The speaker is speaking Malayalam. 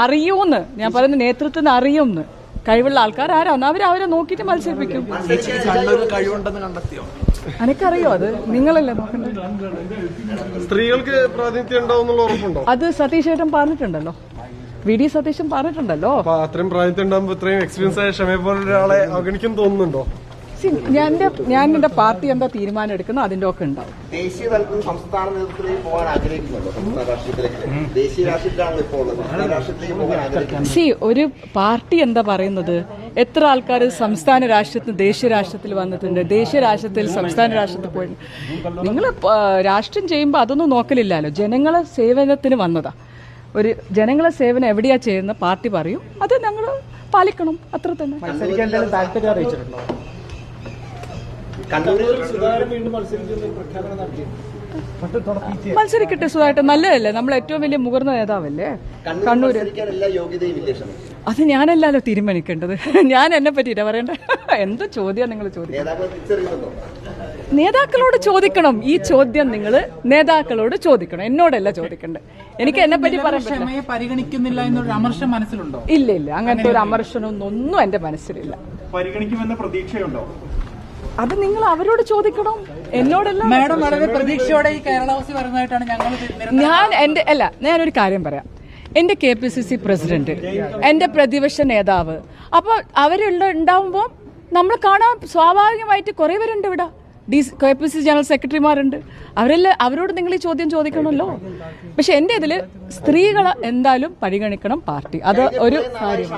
അറിയൂന്ന് ഞാൻ പറയുന്ന നേതൃത്വത്തിന് അറിയുമെന്ന് കഴിവുള്ള ആൾക്കാർ ആരാന്ന് അവരെ നോക്കിയിട്ട് മത്സരിപ്പിക്കും. എനിക്കറിയോ, അത് നിങ്ങളല്ലേ നോക്കണ്ടത്. സ്ത്രീകൾക്ക് പ്രാതിനിധ്യം ഉണ്ടാവുന്നുള്ള ഉറപ്പുണ്ടോ? അത് സതീഷ് ഏട്ടൻ പറഞ്ഞിട്ടുണ്ടല്ലോ, വി.ഡി. സതീശൻ പറഞ്ഞിട്ടുണ്ടല്ലോ. അത്രയും പ്രാതിനിധ്യം ഉണ്ടാകുമ്പോൾ ഇത്രയും എക്സ്പീരിയൻസ് ആയ ക്ഷമയെ പോലെ ഒരാളെ അവഗണിക്കും തോന്നുന്നുണ്ടോ? ഞാൻ എന്റെ പാർട്ടി എന്താ തീരുമാനം എടുക്കുന്നത് അതിന്റെ ഒക്കെ ഉണ്ടാവും. ദേശീയ തലത്തിൽ സംസ്ഥാന നേതൃത്വത്തിലേക്ക് പോകാൻ ആഗ്രഹിക്കുന്നുണ്ടോ? സംസ്ഥാന രാഷ്ട്രീയത്തിലേക്ക്, ദേശീയ രാഷ്ട്രീയത്തിലാണല്ലോ ഇപ്പോൾ ഉള്ളത്, സംസ്ഥാന രാഷ്ട്രീയത്തിലേക്ക് പോകാൻ ആഗ്രഹിക്കുന്നു. ഒരു പാർട്ടി എന്താ പറയുന്നത്, എത്ര ആൾക്കാർ സംസ്ഥാന രാഷ്ട്രീയത്തിൽ ദേശീയ രാഷ്ട്രീയത്തിൽ വന്നിട്ടുണ്ട്, ദേശീയ രാഷ്ട്രീയത്തിൽ സംസ്ഥാന രാഷ്ട്രീയത്തിൽ പോയി. നിങ്ങൾ രാഷ്ട്രീയം ചെയ്യുമ്പോൾ അതൊന്നും നോക്കലില്ലല്ലോ. ജനങ്ങളെ സേവനത്തിന് വന്നതാ. ഒരു ജനങ്ങളെ സേവനം എവിടെയാ ചെയ്യുന്ന പാർട്ടി പറയും, അത് ഞങ്ങൾ പാലിക്കണം, അത്ര തന്നെ. താല്പര്യം അറിയിച്ചിട്ടുണ്ടോ? മത്സരിക്കട്ടെ, സുധാകരൻ നല്ലതല്ലേ, നമ്മൾ ഏറ്റവും വലിയ മുതിർന്ന നേതാവല്ലേ കണ്ണൂര്. അത് ഞാനല്ലല്ലോ തീരുമാനിക്കേണ്ടത്, ഞാൻ എന്നെ പറ്റിയിട്ടാ പറയണ്ടേ. എന്ത് ചോദ്യം നിങ്ങൾ ചോദിക്കണം? നേതാക്കളോട് ചോദിക്കണം. ഈ ചോദ്യം നിങ്ങൾ നേതാക്കളോട് ചോദിക്കണം, എന്നോടല്ല ചോദിക്കണ്ടേ. എനിക്ക് എന്നെ പറ്റി പറയാൻ പരിഗണിക്കുന്നില്ല എന്നൊരു അമർഷം മനസ്സിലുണ്ടോ? ഇല്ല, അങ്ങനത്തെ ഒരു അമർഷനൊന്നും എന്റെ മനസ്സിലില്ല. പരിഗണിക്കുമെന്ന പ്രതീക്ഷയുണ്ടോ? അത് നിങ്ങൾ അവരോട് ചോദിക്കണം, എന്നോടല്ല. മാഡം വളരെ പ്രതീക്ഷയോടെ ഈ കേരള ഹൗസിൽ വരുന്നതായിട്ടാണ് ഞാനൊരു കാര്യം പറയാം. എന്റെ KPCC പ്രസിഡന്റ്, എന്റെ പ്രതിപക്ഷ നേതാവ്, അപ്പോൾ അവരുണ്ടാവുമ്പോൾ നമ്മൾ കാണാൻ സ്വാഭാവികമായിട്ട് കുറേ പേരുണ്ട് ഇവിടെ. KPCC ജനറൽ സെക്രട്ടറിമാരുണ്ട്, അവരോട് നിങ്ങൾ ഈ ചോദ്യം ചോദിക്കണമല്ലോ. പക്ഷെ എന്റെ ഇതിൽ സ്ത്രീകളെ എന്തായാലും പരിഗണിക്കണം പാർട്ടി, അത് ഒരു കാര്യം.